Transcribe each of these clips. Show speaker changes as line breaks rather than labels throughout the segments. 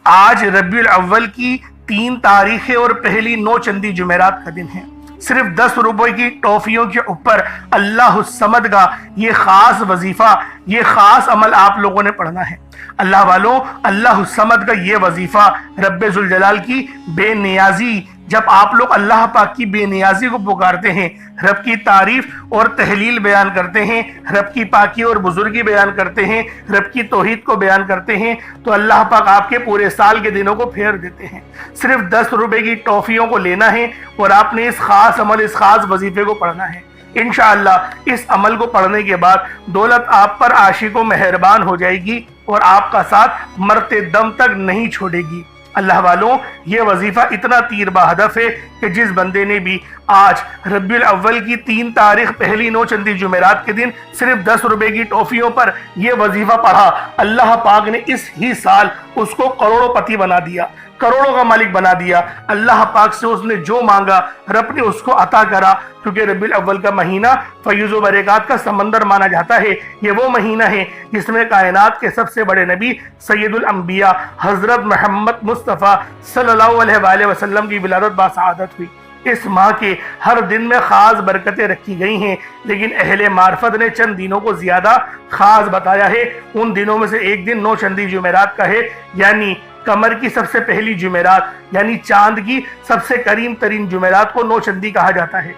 آج ربیع الاول کی 3 تاریخ اور پہلی 9 چندی جمعرات کا دن ہے۔ صرف 10 روپے کی ٹافیوں کے اوپر اللہ الصمد کا یہ خاص وظیفہ، یہ خاص عمل آپ لوگوں نے پڑھنا ہے۔ اللہ والوں، اللہ الصمد کا یہ وظیفہ، رب ذوالجلال کی بے نیازی، جب آپ لوگ اللہ پاک کی بے نیازی کو پکارتے ہیں، رب کی تعریف اور تحلیل بیان کرتے ہیں، رب کی پاکی اور بزرگی بیان کرتے ہیں، رب کی توحید کو بیان کرتے ہیں، تو اللہ پاک آپ کے پورے سال کے دنوں کو پھیر دیتے ہیں۔ صرف 10 روپے کی ٹافیوں کو لینا ہے اور آپ نے اس خاص عمل، اس خاص وظیفے کو پڑھنا ہے۔ انشاءاللہ اس عمل کو پڑھنے کے بعد دولت آپ پر عاشق و مہربان ہو جائے گی اور آپ کا ساتھ مرتے دم تک نہیں چھوڑے گی۔ اللہ والوں، یہ وظیفہ اتنا تیر بہدف ہے کہ جس بندے نے بھی آج ربیع الاول کی 3 تاریخ پہلی 9 چندی جمعرات کے دن صرف 10 روپے کی ٹافیوں پر یہ وظیفہ پڑھا، اللہ پاک نے اس ہی سال اس کو کروڑوں پتی بنا دیا، کروڑوں کا مالک بنا دیا۔ اللہ پاک سے اس نے جو مانگا رب نے اس کو عطا کرا، کیونکہ ربیع الاول کا مہینہ فیض و برکات کا سمندر مانا جاتا ہے۔ یہ وہ مہینہ ہے جس میں کائنات کے سب سے بڑے نبی سید الانبیاء حضرت محمد مصطفیٰ صلی اللہ علیہ وآلہ وسلم کی ولادت باسعادت ہوئی۔ اس ماہ کے ہر دن میں خاص برکتیں رکھی گئی ہیں، لیکن اہل معرفت نے چند دنوں کو زیادہ خاص بتایا ہے۔ ان دنوں میں سے ایک دن 9 چندی جمعرات کا ہے، یعنی قمر کی سب سے پہلی جمعرات، یعنی چاند کی سب سے کریم ترین جمعرات کو 9 چندی کہا جاتا ہے۔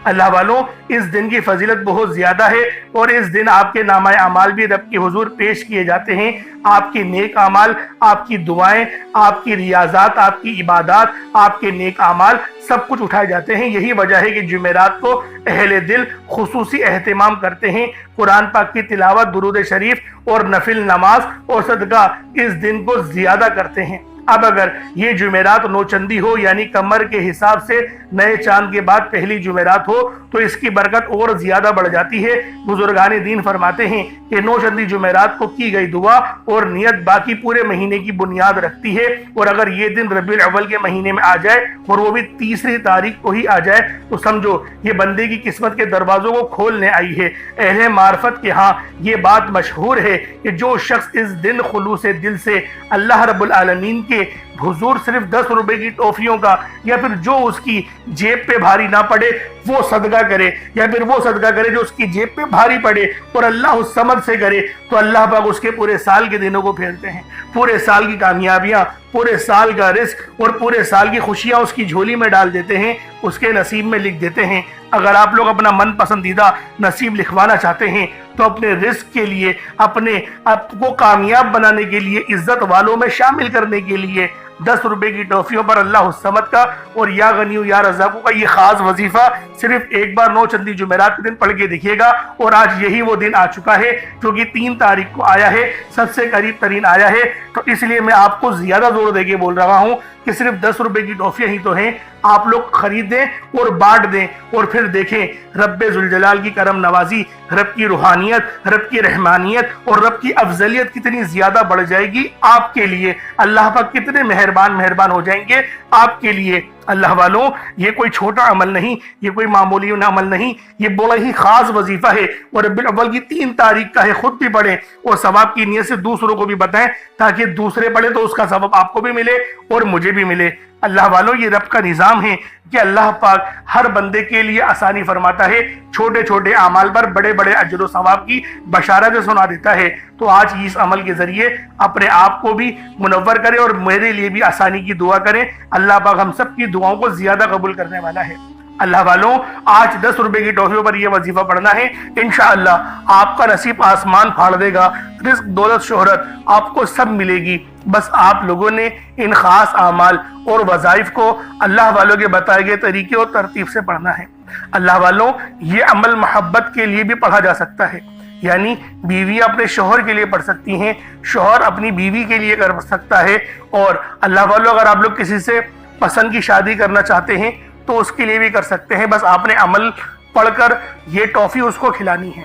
اللہ والوں، اس دن کی فضیلت بہت زیادہ ہے اور اس دن آپ کے نامہ اعمال بھی رب کے حضور پیش کیے جاتے ہیں۔ آپ کے نیک اعمال، آپ کی دعائیں، آپ کی ریاضات، آپ کی عبادات، آپ کے نیک اعمال سب کچھ اٹھائے جاتے ہیں۔ یہی وجہ ہے کہ جمعرات کو اہل دل خصوصی اہتمام کرتے ہیں، قرآن پاک کی تلاوت، درود شریف اور نفل نماز اور صدقہ اس دن کو زیادہ کرتے ہیں۔ اب اگر یہ جمعرات 9 چندی ہو، یعنی قمر کے حساب سے نئے چاند کے بعد پہلی جمعرات ہو، تو اس کی برکت اور زیادہ بڑھ جاتی ہے۔ بزرگان دین فرماتے ہیں کہ 9 چندی جمعرات کو کی گئی دعا اور نیت باقی پورے مہینے کی بنیاد رکھتی ہے، اور اگر یہ دن ربیع الاول کے مہینے میں آ جائے اور وہ بھی 30 تاریخ کو ہی آ جائے تو سمجھو یہ بندے کی قسمت کے دروازوں کو کھولنے آئی ہے۔ اہل معرفت کے ہاں یہ بات مشہور ہے کہ جو شخص اس دن خلوص دل سے اللہ رب العالمین کے حضور صرف 10 روپے کی ٹافیوں کا، یا پھر جو اس کی جیب پہ بھاری نہ پڑے وہ صدقہ کرے، یا پھر وہ صدقہ کرے جو اس کی جیب پہ بھاری پڑے اور اللہ الصمد سے کرے، تو اللہ پاک اس کے پورے سال کے دنوں کو پھیرتے ہیں۔ پورے سال کی کامیابیاں، پورے سال کا رزق اور پورے سال کی خوشیاں اس کی جھولی میں ڈال دیتے ہیں، اس کے نصیب میں لکھ دیتے ہیں۔ اگر آپ لوگ اپنا من پسندیدہ نصیب لکھوانا چاہتے ہیں تو اپنے رزق کے لیے، اپنے آپ کو کامیاب بنانے کے لیے، عزت والوں میں شامل کرنے کے لیے 10 روپے کی ٹافیوں پر اللہ الصمد کا اور یا غنی یا رزاق کا یہ خاص وظیفہ صرف ایک بار 9 چندی جمعرات کے دن پڑھ کے دیکھیے گا۔ اور آج یہی وہ دن آ چکا ہے جو کہ 3 تاریخ کو آیا ہے، سب سے قریب ترین آیا ہے، تو اس لیے میں آپ کو زیادہ زور دے کے بول رہا ہوں کہ صرف 10 روپے کی ٹافیاں ہی تو ہیں، آپ لوگ خریدیں اور بانٹ دیں، اور پھر دیکھیں رب ذوالجلال کی کرم نوازی، رب کی روحانیت، رب کی رحمانیت اور رب کی افضلیت کتنی زیادہ بڑھ جائے گی آپ کے لیے۔ اللہ پاک کتنے مہربان ہو جائیں گے آپ کے لیے۔ اللہ والوں، یہ کوئی چھوٹا عمل نہیں، یہ کوئی معمولی عمل نہیں، یہ بڑا ہی خاص وظیفہ ہے، اور ربیع الاول کی 3 تاریخ کا ہے۔ خود بھی پڑھیں اور ثواب کی نیت سے دوسروں کو بھی بتائیں، تاکہ دوسرے پڑھیں تو اس کا ثواب آپ کو بھی ملے اور مجھے بھی ملے۔ اللہ والوں، یہ رب کا نظام ہے کہ اللہ پاک ہر بندے کے لیے آسانی فرماتا ہے، چھوٹے چھوٹے اعمال پر بڑے بڑے اجر و ثواب کی بشارتیں سنا دیتا ہے۔ تو آج اس عمل کے ذریعے اپنے آپ کو بھی منور کریں اور میرے لیے بھی آسانی کی دعا کریں۔ اللہ پاک ہم سب کی دعاؤں کو زیادہ قبول کرنے والا ہے۔ اللہ والوں، آج 10 روپے کی ٹافیوں پر یہ وظیفہ پڑھنا ہے، انشاءاللہ آپ کا نصیب آسمان پھاڑ دے گا، رزق، دولت، شہرت آپ کو سب ملے گی۔ بس آپ لوگوں نے ان خاص اعمال اور وظائف کو اللہ والوں کے بتائے گئے طریقے اور ترتیب سے پڑھنا ہے۔ اللہ والوں، یہ عمل محبت کے لیے بھی پڑھا جا سکتا ہے، یعنی بیوی اپنے شوہر کے لیے پڑھ سکتی ہیں، شوہر اپنی بیوی کے لیے کر سکتا ہے، اور اللہ والوں اگر آپ لوگ کسی سے پسند کی شادی کرنا چاہتے ہیں تو اس کے لیے بھی کر سکتے ہیں۔ بس آپ نے عمل پڑھ کر یہ ٹافی اس کو کھلانی ہے،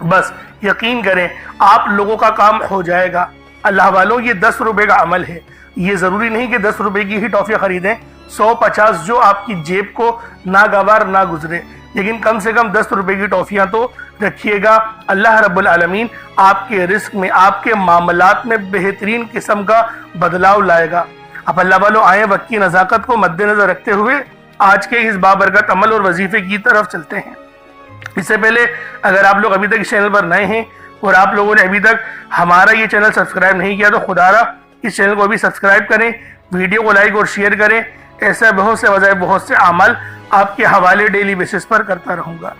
بس یقین کریں آپ لوگوں کا کام ہو جائے گا۔ اللہ والوں، یہ 10 روپے کا عمل ہے، یہ ضروری نہیں کہ 10 روپے کی ہی ٹافیاں خریدیں، 100 50 جو آپ کی جیب کو ناگوار نہ گزرے، لیکن کم سے کم 10 روپے کی ٹافیاں تو رکھیے گا۔ اللہ رب العالمین آپ کے رزق میں، آپ کے معاملات میں بہترین قسم کا بدلاؤ لائے گا۔ اب اللہ والوں آئیں وقت کی نزاکت کو مد نظر رکھتے ہوئے آج کے اس بابرکت عمل اور وظیفے کی طرف چلتے ہیں۔ اس سے پہلے اگر آپ لوگ ابھی تک اس چینل پر نئے ہیں اور آپ لوگوں نے ابھی تک ہمارا یہ چینل سبسکرائب نہیں کیا تو خدا را اس چینل کو بھی سبسکرائب کریں، ویڈیو کو لائک اور شیئر کریں۔ ایسا بہت سے وظائف، بہت سے اعمال آپ کے حوالے ڈیلی بیسس پر کرتا رہوں گا۔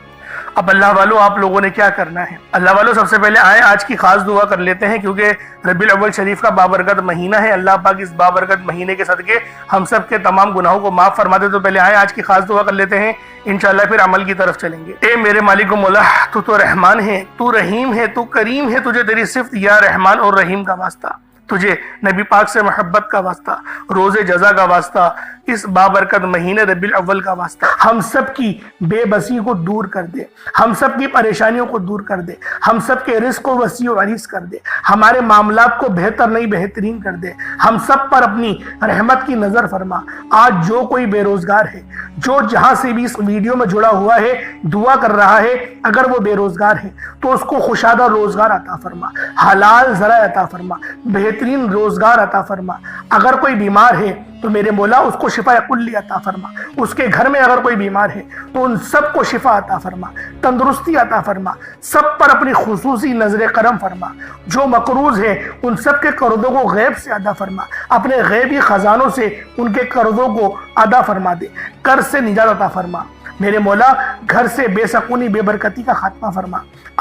اب اللہ والوں آپ لوگوں نے کیا کرنا ہے؟ اللہ والوں سب سے پہلے آئیں آج کی خاص دعا کر لیتے ہیں، کیونکہ ربیع الاول شریف کا بابرکت مہینہ ہے۔ اللہ پاک اس بابرکت مہینے کے صدقے ہم سب کے تمام گناہوں کو معاف فرما دے۔ تو پہلے آئیں آج کی خاص دعا کر لیتے ہیں، انشاءاللہ پھر عمل کی طرف چلیں گے۔ اے میرے مالک و مولا، تو رحمان ہے، تو رحیم ہے، تو کریم ہے، تجھے تیری صفت یا رحمان اور رحیم کا واسطہ، تجھے نبی پاک سے محبت کا واسطہ، روز جزا کا واسطہ، اس بابرکت مہینے ربیع الاول کا واسطہ، ہم سب کی بے بسی کو دور کر دے، ہم سب کی پریشانیوں کو دور کر دے، ہم سب کے رزق کو وسیع و عریض کر دے، ہمارے معاملات کو بہتر نہیں بہترین کر دے، ہم سب پر اپنی رحمت کی نظر فرما۔ آج جو کوئی بے روزگار ہے، جو جہاں سے بھی اس ویڈیو میں جڑا ہوا ہے، دعا کر رہا ہے، اگر وہ بے روزگار ہے تو اس کو خوشادہ روزگار عطا فرما، حلال ذرائع عطا فرما، بہترین روزگار عطا فرما۔ اگر کوئی بیمار ہے تو میرے مولا اس کو شفا کلی عطا فرما، اس کے گھر میں اگر کوئی بیمار ہے تو ان سب کو شفا عطا فرما، تندرستی عطا فرما، سب پر اپنی خصوصی نظر کرم فرما۔ جو مقروض ہے ان سب کے قرضوں کو غیب سے ادا فرما، اپنے غیبی خزانوں سے ان کے قرضوں کو ادا فرما دے، قرض سے نجات عطا فرما۔ میرے مولا گھر سے بے سکونی بے برکتی کا خاتمہ فرما۔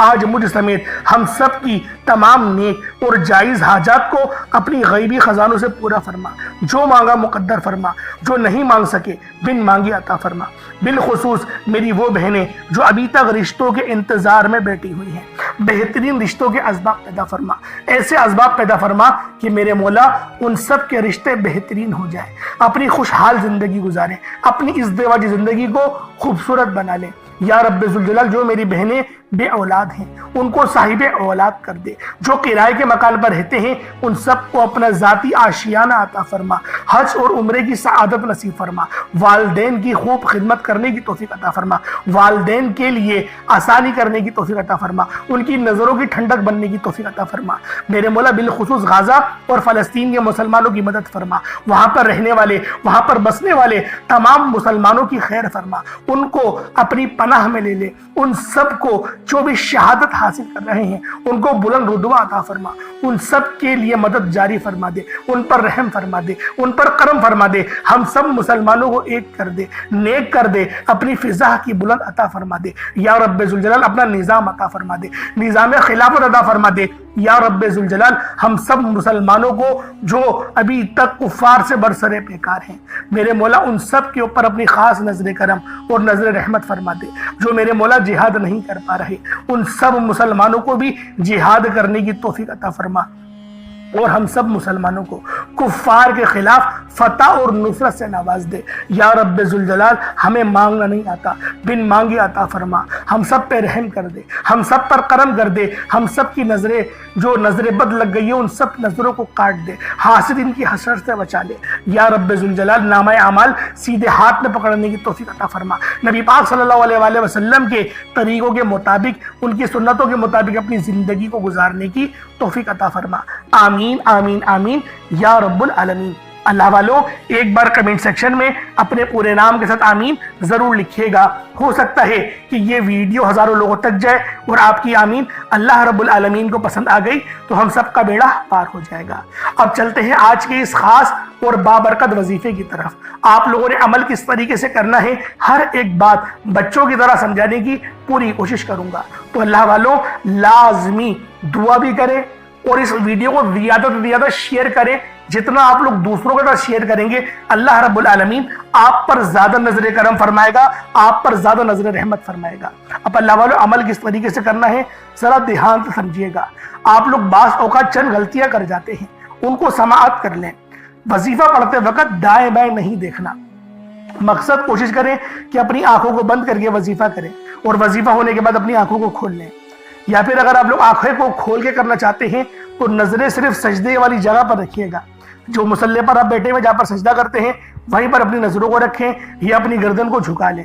آج مجھ سمیت ہم سب کی تمام نیک اور جائز حاجات کو اپنی غیبی خزانوں سے پورا فرما، جو مانگا مقدر فرما، جو نہیں مانگ سکے بن مانگی عطا فرما۔ بالخصوص میری وہ بہنیں جو ابھی تک رشتوں کے انتظار میں بیٹھی ہوئی ہیں، بہترین رشتوں کے اسباب پیدا فرما، ایسے اسباب پیدا فرما کہ میرے مولا ان سب کے رشتے بہترین ہو جائیں، اپنی خوشحال زندگی گزاریں، اپنی ازدواجی زندگی کو خوبصورت بنا لیں۔ یا رب ذوالجلال جو میری بہنیں بے اولاد ہیں ان کو صاحب اولاد کر دے، جو کرائے کے مکان پر رہتے ہیں ان سب کو اپنا ذاتی آشیانہ عطا فرما، حج اور عمرے کی سعادت نصیب فرما، والدین کی خوب خدمت کرنے کی توفیق عطا فرما، والدین کے لیے آسانی کرنے کی توفیق عطا فرما، ان کی نظروں کی ٹھنڈک بننے کی توفیق عطا فرما۔ میرے مولا بالخصوص غزہ اور فلسطین کے مسلمانوں کی مدد فرما، وہاں پر رہنے والے، وہاں پر بسنے والے تمام مسلمانوں کی خیر فرما، ان کو اپنی پناہ میں لے لے، ان سب کو جو بھی شہادت حاصل کر رہے ہیں ان کو بلند رتبہ عطا فرما، ان سب کے لیے مدد جاری فرما دے، ان پر رحم فرما دے، ان پر کرم فرما دے، ہم سب مسلمانوں کو ایک کر دے، نیک کر دے، اپنی فضا کی بلند عطا فرما دے۔ یا رب ذوالجلال اپنا نظام عطا فرما دے، نظام خلافت عطا فرما دے۔ یا رب ذوالجلال ہم سب مسلمانوں کو جو ابھی تک کفار سے برسرے پیکار ہیں، میرے مولا ان سب کے اوپر اپنی خاص نظر کرم اور نظر رحمت فرما دے۔ جو میرے مولا جہاد نہیں کر پا رہے ان سب مسلمانوں کو بھی جہاد کرنے کی توفیق عطا فرما، اور ہم سب مسلمانوں کو کفار کے خلاف فتح اور نصرت سے نواز دے۔ یا رب ذوالجلال ہمیں مانگنا نہیں آتا، بن مانگے عطا فرما، ہم سب پہ رحم کر دے، ہم سب پر کرم کر دے، ہم سب کی نظریں جو نظر بد لگ گئی ہے ان سب نظروں کو کاٹ دے، حاسد ان کی حسرت سے بچا لے۔ یا رب ذوالجلال نامہ اعمال سیدھے ہاتھ میں پکڑنے کی توفیق عطا فرما، نبی پاک صلی اللہ علیہ وآلہ وسلم کے طریقوں کے مطابق، ان کی سنتوں کے مطابق اپنی زندگی کو گزارنے کی توفیق عطا فرما۔ آمین آمین آمین یا رب العالمین۔ اللہ والوں ایک بار کمنٹ سیکشن میں اپنے پورے نام کے ساتھ آمین ضرور لکھیے گا، ہو سکتا ہے کہ یہ ویڈیو ہزاروں لوگوں تک جائے اور آپ کی آمین اللہ رب العالمین کو پسند آ گئی تو ہم سب کا بیڑا پار ہو جائے گا۔ اب چلتے ہیں آج کے اس خاص اور بابرکت وظیفے کی طرف۔ آپ لوگوں نے عمل کس طریقے سے کرنا ہے ہر ایک بات بچوں کی طرح سمجھانے کی پوری کوشش کروں گا، تو اللہ والوں لازمی دعا بھی کریں اور اس ویڈیو کو زیادہ سے زیادہ شیئر کریں۔ جتنا آپ لوگ دوسروں کے ساتھ شیئر کریں گے اللہ رب العالمین آپ پر زیادہ نظر کرم فرمائے گا، آپ پر زیادہ نظر رحمت فرمائے گا۔ اب اللہ والوں عمل کس طریقے سے کرنا ہے ذرا دھیان سے سمجھیے گا۔ آپ لوگ بعض اوقات چند غلطیاں کر جاتے ہیں، ان کو سماعت کر لیں۔ وظیفہ پڑھتے وقت دائیں بائیں نہیں دیکھنا، مقصد کوشش کریں کہ اپنی آنکھوں کو بند کر کے وظیفہ کریں اور وظیفہ ہونے کے بعد اپنی آنکھوں کو کھول لیں، یا پھر اگر آپ لوگ آنکھیں کو کھول کے کرنا چاہتے ہیں تو نظریں صرف سجدے والی جگہ پر رکھیے گا، جو مصلی پر آپ بیٹھے ہوئے جہاں پر سجدہ کرتے ہیں وہیں پر اپنی نظروں کو رکھیں یا اپنی گردن کو جھکا لیں،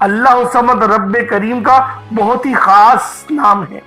اللہ الصمد رب کریم کا بہت ہی خاص نام ہے،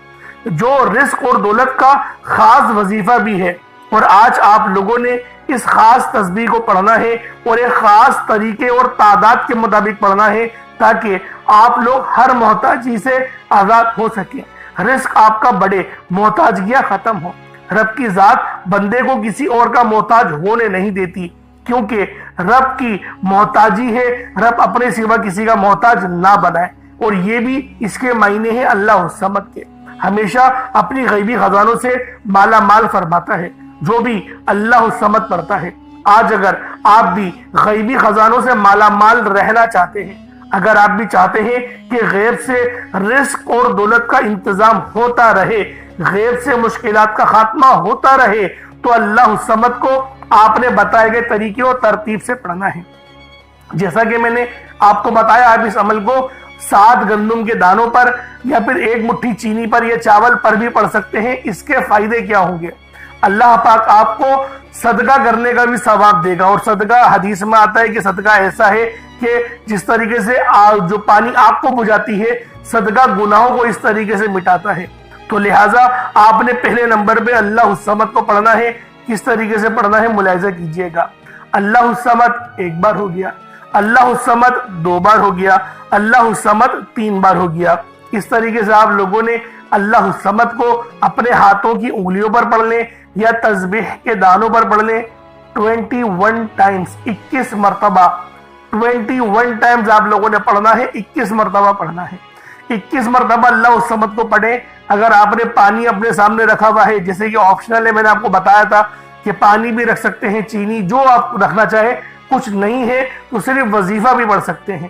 جو رزق اور دولت کا خاص وظیفہ بھی ہے۔ اور آج آپ لوگوں نے اس خاص تسبیح کو پڑھنا ہے اور ایک خاص طریقے اور تعداد کے مطابق پڑھنا ہے تاکہ آپ لوگ ہر محتاجی سے آزاد ہو سکیں، رزق آپ کا بڑے، محتاجیاں ختم ہو۔ رب کی ذات بندے کو کسی اور کا محتاج ہونے نہیں دیتی، کیونکہ رب کی محتاجی ہے رب اپنے سوا کسی کا محتاج نہ بنائے، اور یہ بھی اس کے معنی ہے اللہ الصمد کے، ہمیشہ اپنی غیبی خزانوں سے مالا مال فرماتا ہے۔ جو بھی اللہ الصمد پڑھتا ہے، آج اگر آپ بھی غیبی خزانوں سے مالا مال رہنا چاہتے ہیں، اگر آپ بھی چاہتے ہیں کہ غیب سے رزق اور دولت کا انتظام ہوتا رہے، غیب سے مشکلات کا خاتمہ ہوتا رہے، تو اللہ الصمد کو آپ نے بتائے گئے طریقے اور ترتیب سے پڑھنا ہے۔ جیسا کہ میں نے آپ کو بتایا، آپ اس عمل کو 7 گندم کے دانوں پر یا پھر 1 مٹھی چینی پر یا چاول پر بھی پڑھ سکتے ہیں۔ اس کے فائدے کیا ہوں گے؟ اللہ پاک آپ کو صدقہ کرنے کا بھی ثواب دے گا، اور صدقہ حدیث میں آتا ہے کہ صدقہ ایسا ہے کہ جس طریقے سے جو پانی آگ کو بجھاتی ہے، صدقہ گناہوں کو اس طریقے سے مٹاتا ہے۔ تو لہٰذا آپ نے پہلے نمبر پہ اللہ الصمد کو پڑھنا ہے۔ کس طریقے سے پڑھنا ہے ملاحظہ کیجئے گا۔ اللہ الصمد 1 بار ہو گیا، اللہ الصمد 2 بار ہو گیا، اللہ الصمد 3 بار ہو گیا۔ اس طریقے سے آپ لوگوں نے اللہ الصمد کو اپنے ہاتھوں کی انگلیوں پر پڑھ لیں یا تسبیح کے دانوں پر پڑھ لیں 21 ٹائمز، 21 مرتبہ 21 ٹائمز آپ لوگوں نے پڑھنا ہے، 21 مرتبہ پڑھنا ہے۔ 21 مرتبہ اللہ الصمد کو پڑھیں۔ اگر آپ نے پانی اپنے سامنے رکھا ہوا ہے، جیسے کہ آپشنل ہے، میں نے آپ کو بتایا تھا کہ پانی بھی رکھ سکتے ہیں، چینی جو آپ رکھنا چاہیں، کچھ نہیں ہے تو صرف وظیفہ بھی پڑھ سکتے ہیں،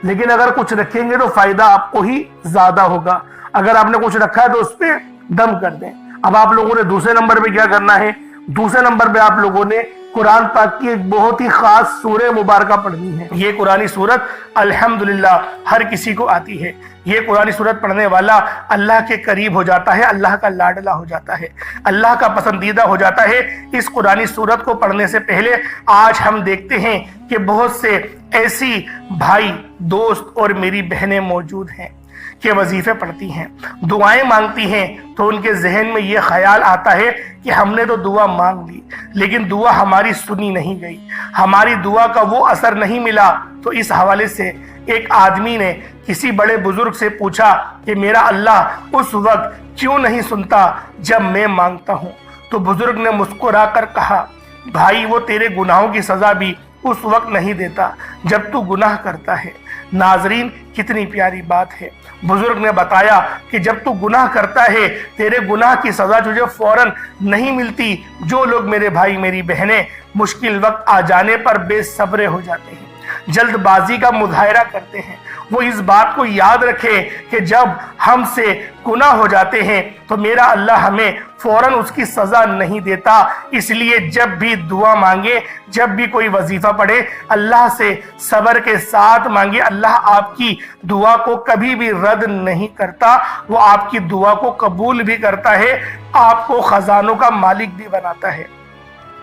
لیکن اگر کچھ رکھیں گے تو فائدہ آپ کو ہی زیادہ ہوگا۔ اگر آپ نے کچھ رکھا ہے تو اس پہ دم کر دیں۔ اب آپ لوگوں نے دوسرے نمبر پہ کیا کرنا ہے؟ دوسرے نمبر پہ آپ لوگوں نے قرآن پاک کی ایک بہت ہی خاص سورہ مبارکہ پڑھنی ہے۔ یہ قرآنی سورت الحمدللہ ہر کسی کو آتی ہے۔ یہ قرآنی سورت پڑھنے والا اللہ کے قریب ہو جاتا ہے، اللہ کا لاڈلا ہو جاتا ہے، اللہ کا پسندیدہ ہو جاتا ہے۔ اس قرآنی سورت کو پڑھنے سے پہلے آج ہم دیکھتے ہیں کہ بہت سے ایسی بھائی، دوست اور میری بہنیں موجود ہیں کہ وظیفے پڑھتی ہیں، دعائیں مانگتی ہیں، تو ان کے ذہن میں یہ خیال آتا ہے کہ ہم نے تو دعا مانگ لی لیکن دعا ہماری سنی نہیں گئی، ہماری دعا کا وہ اثر نہیں ملا۔ تو اس حوالے سے ایک آدمی نے کسی بڑے بزرگ سے پوچھا کہ میرا اللہ اس وقت کیوں نہیں سنتا جب میں مانگتا ہوں؟ تو بزرگ نے مسکرا کر کہا، بھائی وہ تیرے گناہوں کی سزا بھی اس وقت نہیں دیتا جب تو گناہ کرتا ہے۔ ناظرین، کتنی پیاری بات ہے۔ بزرگ نے بتایا کہ جب تو گناہ کرتا ہے تیرے گناہ کی سزا تجھے فوراً نہیں ملتی۔ جو لوگ میرے بھائی میری بہنیں مشکل وقت آ جانے پر بے صبر ہو جاتے ہیں، جلد بازی کا مظاہرہ کرتے ہیں، وہ اس بات کو یاد رکھے کہ جب ہم سے گناہ ہو جاتے ہیں تو میرا اللہ ہمیں فوراً اس کی سزا نہیں دیتا۔ اس لیے جب بھی دعا مانگے، جب بھی کوئی وظیفہ پڑھے، اللہ سے صبر کے ساتھ مانگے۔ اللہ آپ کی دعا کو کبھی بھی رد نہیں کرتا، وہ آپ کی دعا کو قبول بھی کرتا ہے، آپ کو خزانوں کا مالک بھی بناتا ہے۔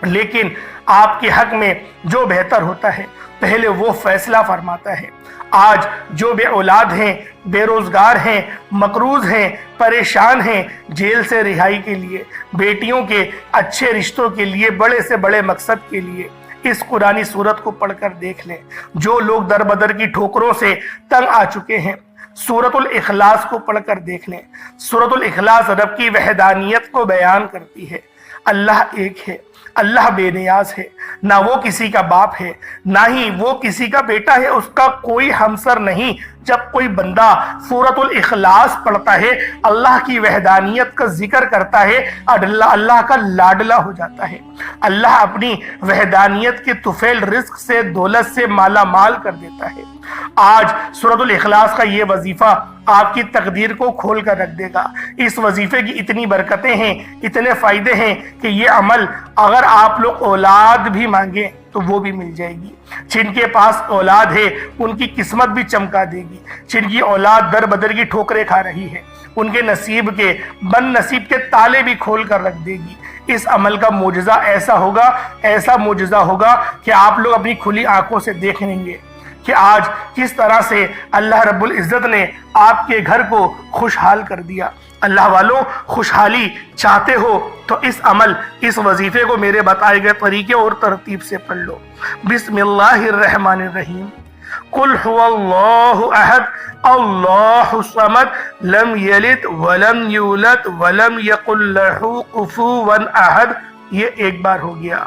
لیکن آپ کے حق میں جو بہتر ہوتا ہے پہلے وہ فیصلہ فرماتا ہے۔ آج جو بے اولاد ہیں، بے روزگار ہیں، مقروض ہیں، پریشان ہیں، جیل سے رہائی کے لیے، بیٹیوں کے اچھے رشتوں کے لیے، بڑے سے بڑے مقصد کے لیے اس قرآنی سورت کو پڑھ کر دیکھ لیں۔ جو لوگ در بدر کی ٹھوکروں سے تنگ آ چکے ہیں، سورۃ الاخلاص کو پڑھ کر دیکھ لیں۔ سورۃ الاخلاص رب کی وحدانیت کو بیان کرتی ہے۔ اللہ ایک ہے، اللہ بے نیاز ہے، نہ وہ کسی کا باپ ہے، نہ ہی وہ کسی کا بیٹا ہے، اس کا کوئی ہمسر نہیں۔ جب کوئی بندہ سورۃ الاخلاص پڑھتا ہے، اللہ کی وحدانیت کا ذکر کرتا ہے، اللہ کا لاڈلا ہو جاتا ہے۔ اللہ اپنی وحدانیت کے طفیل رزق سے، دولت سے مالا مال کر دیتا ہے۔ آج سورۃ الاخلاص کا یہ وظیفہ آپ کی تقدیر کو کھول کر رکھ دے گا۔ اس وظیفے کی اتنی برکتیں ہیں، اتنے فائدے ہیں کہ یہ عمل اگر آپ لوگ اولاد بھی مانگیں تو وہ بھی مل جائے گی۔ جن کے پاس اولاد ہے ان کی قسمت بھی چمکا دے گی۔ جن کی اولاد در بدر کی ٹھوکریں کھا رہی ہے ان کے نصیب کے، بد نصیب کے تالے بھی کھول کر رکھ دے گی۔ اس عمل کا معجزہ ایسا ہوگا، ایسا معجزہ ہوگا کہ آپ لوگ اپنی کھلی آنکھوں سے دیکھ لیں گے کہ آج کس طرح سے اللہ رب العزت نے آپ کے گھر کو خوشحال کر دیا۔ اللہ والوں، خوشحالی چاہتے ہو تو اس عمل، اس وظیفے کو میرے بتائے گئے طریقے اور ترتیب سے پڑھ لو۔ بسم اللہ الرحمن الرحیم۔ قل هو اللہ احد اللہ الصمد لم یلد ولم یولد ولم یکن لہ کفوا احد۔ یہ ایک بار ہو گیا۔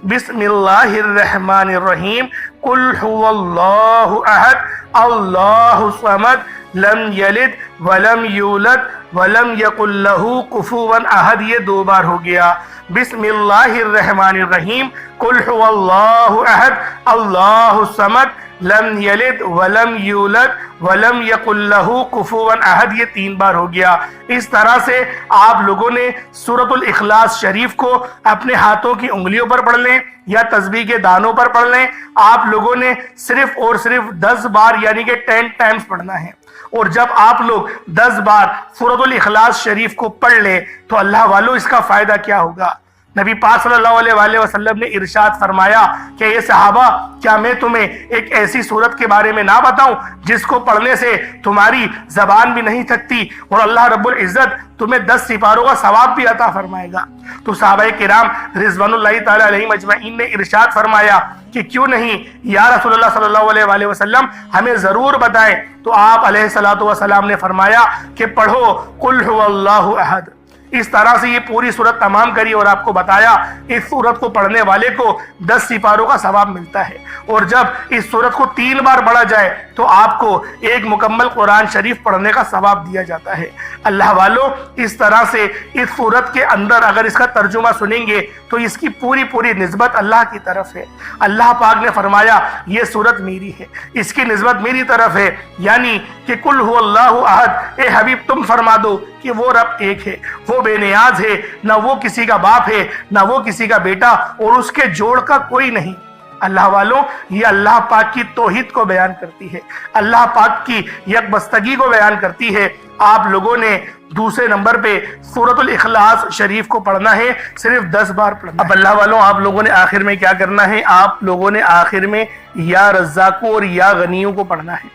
بسم اللہ الرحمن الرحیم۔ قل هو اللہ احد اللہ الصمد لم یلد ولم یولد ولم یکن لہ کفوا احد۔ یہ دو بار ہو گیا۔ بسم اللہ الرحمن الرحیم۔ قل هو اللہ احد اللہ الصمد لم یلد ولم یولد ولم یکن لہ کفوا احد۔ یہ تین بار ہو گیا۔ اس طرح سے آپ لوگوں نے سورۃ الاخلاص شریف کو اپنے ہاتھوں کی انگلیوں پر پڑھ لیں یا تسبیح کے دانوں پر پڑھ لیں۔ آپ لوگوں نے صرف اور صرف 10 بار یعنی کہ 10 ٹائمز پڑھنا ہے۔ اور جب آپ لوگ 10 بار سورۃ الاخلاص شریف کو پڑھ لیں تو اللہ والوں اس کا فائدہ کیا ہوگا؟ نبی پاک صلی اللہ علیہ وآلہ وسلم نے ارشاد فرمایا کہ یہ صحابہ، کیا میں تمہیں ایک ایسی سورت کے بارے میں نہ بتاؤں جس کو پڑھنے سے تمہاری زبان بھی نہیں تھکتی اور اللہ رب العزت تمہیں 10 سپاروں کا ثواب بھی عطا فرمائے گا؟ تو صحابہ کرام رضوان اللہ تعالی علیہم اجمعین نے ارشاد فرمایا کہ کیوں نہیں یا رسول اللہ صلی اللہ علیہ وآلہ وسلم، ہمیں ضرور بتائیں۔ تو آپ علیہ الصلوۃ والسلام نے فرمایا کہ پڑھو قل هو اللہ احد۔ اس طرح سے یہ پوری سورت تمام کری اور آپ کو بتایا اس سورت کو پڑھنے والے کو 10 سپاروں کا ثواب ملتا ہے۔ اور جب اس سورت کو 3 بار پڑھا جائے تو آپ کو ایک مکمل قرآن شریف پڑھنے کا ثواب دیا جاتا ہے۔ اللہ والوں، اس طرح سے اس سورت کے اندر اگر اس کا ترجمہ سنیں گے تو اس کی پوری نسبت اللہ کی طرف ہے۔ اللہ پاک نے فرمایا یہ سورت میری ہے، اس کی نسبت میری طرف ہے، یعنی کہ قل هو اللہ احد، اے حبیب تم فرما دو کہ وہ رب ایک ہے، وہ بے نیاز ہے، نہ وہ کسی کا باپ ہے نہ وہ کسی کا بیٹا اور اس کے جوڑ کا کوئی نہیں۔ اللہ والوں، یہ اللہ پاک کی توحید کو بیان کرتی ہے، اللہ پاک کی یکبستگی کو بیان کرتی ہے۔ آپ لوگوں نے دوسرے نمبر پہ سورۃ الاخلاص شریف کو پڑھنا ہے، صرف 10 بار پڑھنا ہے۔ اب اللہ والوں، آپ لوگوں نے آخر میں کیا کرنا ہے؟ آپ لوگوں نے آخر میں یا رزاقو اور یا غنیوں کو پڑھنا ہے۔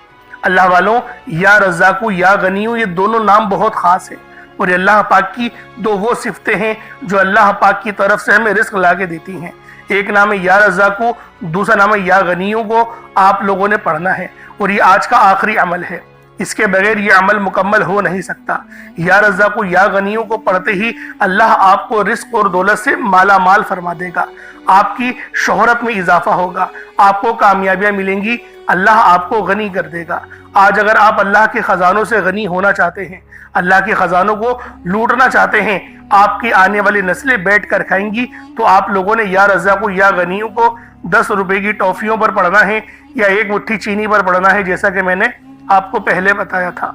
اللہ والوں، یا رزاقو یا غنیوں یہ دونوں نام بہت خاص ہیں اور یہ اللہ پاک کی وہ صفتیں ہیں جو اللہ پاک کی طرف سے ہمیں رزق لا کے دیتی ہیں۔ ایک نام ہے یا رزاقو، دوسرا نام ہے یا غنیوں کو آپ لوگوں نے پڑھنا ہے اور یہ آج کا آخری عمل ہے، اس کے بغیر یہ عمل مکمل ہو نہیں سکتا۔ یا رزاقو یا غنیوں کو پڑھتے ہی اللہ آپ کو رزق اور دولت سے مالا مال فرما دے گا، آپ کی شہرت میں اضافہ ہوگا، آپ کو کامیابیاں ملیں گی، اللہ آپ کو غنی کر دے گا۔ آج اگر آپ اللہ کے خزانوں سے غنی ہونا چاہتے ہیں، اللہ کے خزانوں کو لوٹنا چاہتے ہیں، آپ کی آنے والی نسلیں بیٹھ کر کھائیں گی، تو آپ لوگوں نے یا رزاقو یا غنیوں کو 10 روپے کی ٹافیوں پر پڑھنا ہے یا ایک مٹھی چینی پر پڑھنا ہے، جیسا کہ میں نے آپ کو پہلے بتایا تھا۔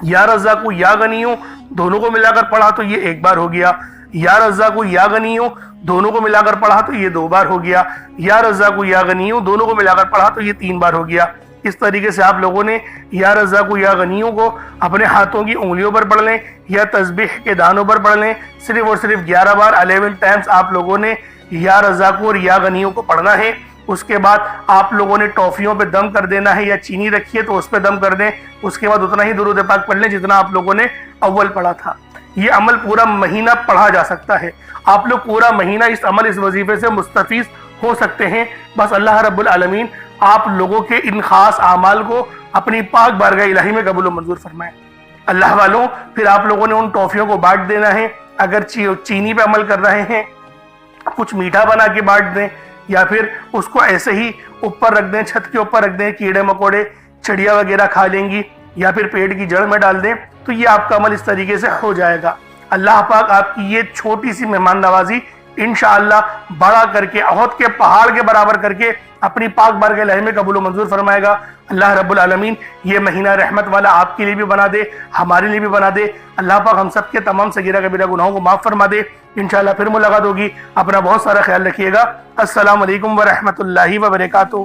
یا رزاقو یا غنیوں دونوں کو ملا کر پڑھا تو یہ ایک بار ہو گیا، یا رزاقو یا غنیوں دونوں کو ملا کر پڑھا تو یہ 2 بار ہو گیا، یا رزاقو یا غنیوں دونوں کو ملا کر پڑھا تو یہ 3 بار ہو گیا۔ اس طریقے سے آپ لوگوں نے یا رزاقو یا غنیوں کو اپنے ہاتھوں کی انگلیوں پر پڑھ لیں یا تسبیح کے دانوں پر پڑھ لیں، صرف اور صرف 11 بار 11 ٹائمز آپ لوگوں نے یا رزاقو اور یا غنیوں کو پڑھنا ہے۔ اس کے بعد آپ لوگوں نے ٹافیوں پہ دم کر دینا ہے، یا چینی رکھی ہے تو اس پہ دم کر دیں، اس کے بعد اتنا ہی درود پاک پڑھ لیں جتنا آپ لوگوں نے اول پڑھا تھا۔ یہ عمل پورا مہینہ پڑھا جا سکتا ہے، آپ لوگ پورا مہینہ اس عمل اس وظیفے سے مستفیض ہو سکتے ہیں۔ بس اللہ رب العالمین آپ لوگوں کے ان خاص اعمال کو اپنی پاک بارگاہ الہی میں قبول و منظور فرمائے۔ اللہ والوں، پھر آپ لوگوں نے ان ٹافیوں کو بانٹ دینا ہے، اگر چینی پہ عمل کر رہے ہیں کچھ میٹھا بنا کے بانٹ دیں، یا پھر اس کو ایسے ہی اوپر رکھ دیں، چھت کے اوپر رکھ دیں، کیڑے مکوڑے چڑیا وغیرہ کھا لیں گی، یا پھر پیٹ کی جڑ میں ڈال دیں، تو یہ آپ کا عمل اس طریقے سے ہو جائے گا۔ اللہ پاک آپ کی یہ چھوٹی سی مہمان نوازی انشاءاللہ بڑا کر کے، احد کے پہاڑ کے برابر کر کے اپنی پاک بارگاہ الہی میں قبول و منظور فرمائے گا۔ اللہ رب العالمین یہ مہینہ رحمت والا آپ کے لیے بھی بنا دے، ہمارے لیے بھی بنا دے۔ اللہ پاک ہم سب کے تمام صغیرہ کبیرہ گناہوں کو معاف فرما دے۔ انشاءاللہ پھر ملاقات ہوگی، اپنا بہت سارا خیال رکھیے گا۔ السلام علیکم ورحمۃ اللہ وبرکاتہ۔